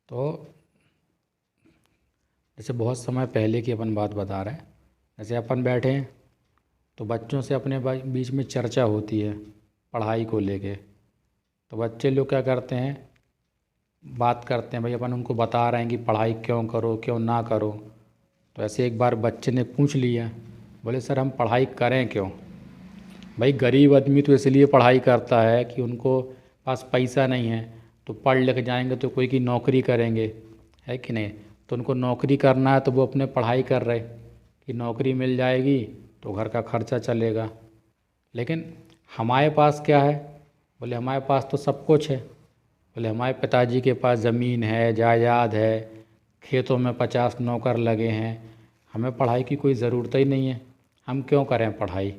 तो जैसे बहुत समय पहले की अपन बात बता रहे हैं, जैसे अपन बैठे हैं तो बच्चों से अपने बीच में चर्चा होती है पढ़ाई को लेके। तो बच्चे लोग क्या करते हैं, बात करते हैं, भाई अपन उनको बता रहे हैं कि पढ़ाई क्यों करो क्यों ना करो। तो ऐसे एक बार बच्चे ने पूछ लिया, बोले सर हम पढ़ाई करें क्यों। भाई गरीब आदमी तो इसलिए पढ़ाई करता है कि उनको पास पैसा नहीं है, तो पढ़ लिख जाएंगे तो कोई की नौकरी करेंगे, है कि नहीं। तो उनको नौकरी करना है तो वो अपने पढ़ाई कर रहे कि नौकरी मिल जाएगी तो घर का खर्चा चलेगा। लेकिन हमारे पास क्या है, बोले हमारे पास तो सब कुछ है। बोले हमारे पिताजी के पास ज़मीन है, जायदाद है, खेतों में 50 नौकर लगे हैं, हमें पढ़ाई की कोई ज़रूरत ही नहीं है, हम क्यों करें पढ़ाई।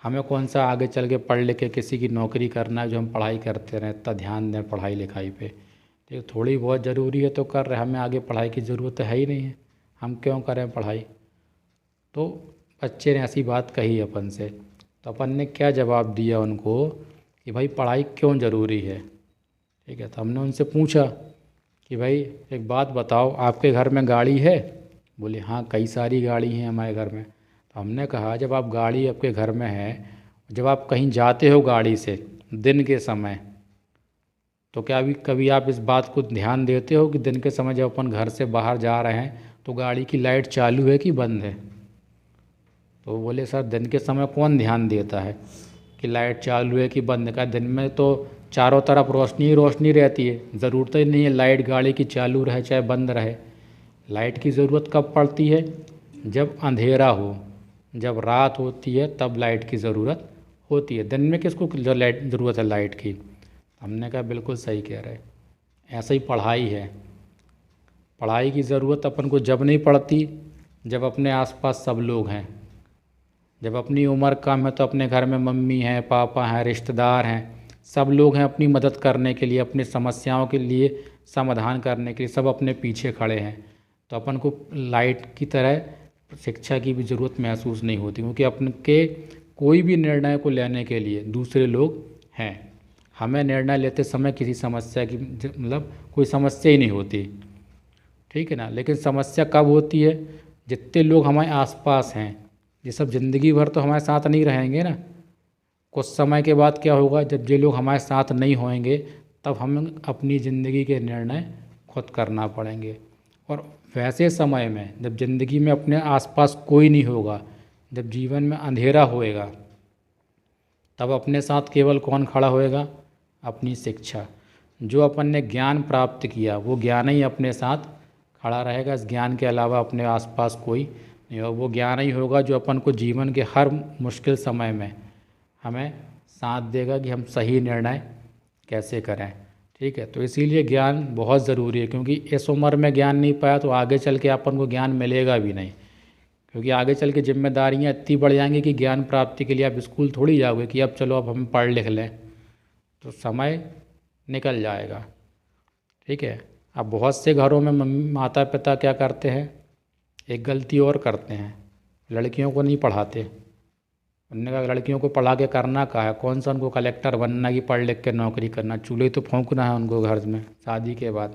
हमें कौन सा आगे चल के पढ़ लिख के किसी की नौकरी करना है जो हम पढ़ाई करते रहें, इतना ध्यान दें पढ़ाई लिखाई पे। तो थोड़ी बहुत ज़रूरी है तो कर रहे, हमें आगे पढ़ाई की ज़रूरत है ही नहीं है, हम क्यों करें पढ़ाई। तो बच्चे ने ऐसी बात कही अपन से, तो अपन ने क्या जवाब दिया उनको कि भाई पढ़ाई क्यों ज़रूरी है। ठीक है, तो हमने उनसे पूछा कि भाई एक बात बताओ, आपके घर में गाड़ी है। बोले हाँ कई सारी गाड़ी हैं हमारे घर में। तो हमने कहा जब आप गाड़ी आपके घर में है, जब आप कहीं जाते हो गाड़ी से दिन के समय, तो क्या अभी कभी आप इस बात को ध्यान देते हो कि दिन के समय जब अपन घर से बाहर जा रहे हैं तो गाड़ी की लाइट चालू है कि बंद है। तो बोले सर दिन के समय कौन ध्यान देता है कि लाइट चालू है कि बंद है। का दिन में तो चारों तरफ रोशनी ही रोशनी रहती है, ज़रूरत ही नहीं है लाइट गाड़ी की चालू रहे चाहे बंद रहे। लाइट की ज़रूरत कब पड़ती है, जब अंधेरा हो, जब रात होती है तब लाइट की ज़रूरत होती है। दिन में किसको लाइट ज़रूरत है लाइट की। हमने कहा बिल्कुल सही कह रहे, ऐसा ही पढ़ाई है। पढ़ाई की ज़रूरत अपन को जब नहीं पड़ती जब अपने आसपास सब लोग हैं। जब अपनी उम्र कम है तो अपने घर में मम्मी हैं, पापा हैं, रिश्तेदार हैं, सब लोग हैं अपनी मदद करने के लिए, अपनी समस्याओं के लिए समाधान करने के लिए सब अपने पीछे खड़े हैं। तो अपन को लाइट की तरह शिक्षा की भी ज़रूरत महसूस नहीं होती, क्योंकि अपन के कोई भी निर्णय को लेने के लिए दूसरे लोग हैं। हमें निर्णय लेते समय किसी समस्या की मतलब कोई समस्या ही नहीं होती, ठीक है ना। लेकिन समस्या कब होती है, जितने लोग हमारे आसपास हैं ये सब ज़िंदगी भर तो हमारे साथ नहीं रहेंगे ना। कुछ समय के बाद क्या होगा, जब ये लोग हमारे साथ नहीं होंगे तब हमें अपनी ज़िंदगी के निर्णय खुद करना पड़ेंगे। और वैसे समय में जब ज़िंदगी में अपने आसपास कोई नहीं होगा, जब जीवन में अंधेरा होएगा, तब अपने साथ केवल कौन खड़ा होएगा, अपनी शिक्षा। जो अपन ने ज्ञान प्राप्त किया वो ज्ञान ही अपने साथ खड़ा रहेगा। इस ज्ञान के अलावा अपने आसपास कोई नहीं होगा। वो ज्ञान ही होगा जो अपन को जीवन के हर मुश्किल समय में हमें साथ देगा कि हम सही निर्णय कैसे करें। ठीक है, तो इसीलिए ज्ञान बहुत ज़रूरी है, क्योंकि इस उम्र में ज्ञान नहीं पाया तो आगे चल के अपन को ज्ञान मिलेगा भी नहीं। क्योंकि आगे चल के जिम्मेदारियाँ इतनी बढ़ जाएंगी कि ज्ञान प्राप्ति के लिए आप स्कूल थोड़ी जाओगे कि अब चलो अब हम पढ़ लिख लें, तो समय निकल जाएगा। ठीक है, अब बहुत से घरों में मम्मी माता पिता क्या करते हैं, एक गलती और करते हैं, लड़कियों को नहीं पढ़ाते। उन्होंने कहा लड़कियों को पढ़ा के करना क्या है, कौन सा उनको कलेक्टर बनना कि पढ़ लिख के नौकरी करना, चूल्हे तो फूंकना है उनको घर में शादी के बाद।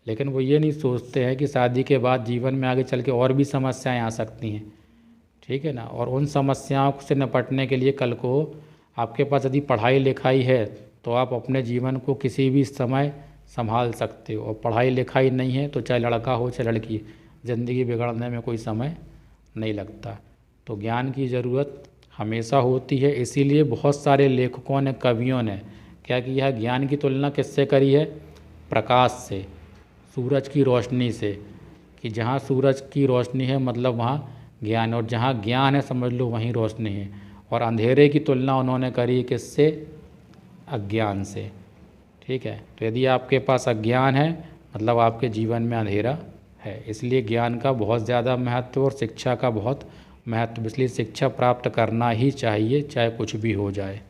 लेकिन वो ये नहीं सोचते हैं कि शादी के बाद जीवन में आगे चल के और भी समस्याएं आ सकती हैं। ठीक है ना, और उन समस्याओं से निपटने के लिए कल को आपके पास यदि पढ़ाई लिखाई है तो आप अपने जीवन को किसी भी समय संभाल सकते हो। और पढ़ाई लिखाई नहीं है तो चाहे लड़का हो चाहे लड़की, ज़िंदगी बिगड़ने में कोई समय नहीं लगता। तो ज्ञान की ज़रूरत हमेशा होती है। इसीलिए बहुत सारे लेखकों ने, कवियों ने क्या किया है, ज्ञान की तुलना किससे करी है, प्रकाश से, सूरज की रोशनी से। कि जहाँ सूरज की रोशनी है मतलब वहाँ ज्ञान, और जहाँ ज्ञान है समझ लो वहीं रोशनी है। और अंधेरे की तुलना उन्होंने करी किससे, अज्ञान से। ठीक है, तो यदि आपके पास अज्ञान है मतलब आपके जीवन में अंधेरा है। इसलिए ज्ञान का बहुत ज़्यादा महत्व और शिक्षा का बहुत महत्व, इसलिए शिक्षा प्राप्त करना ही चाहिए चाहे कुछ भी हो जाए।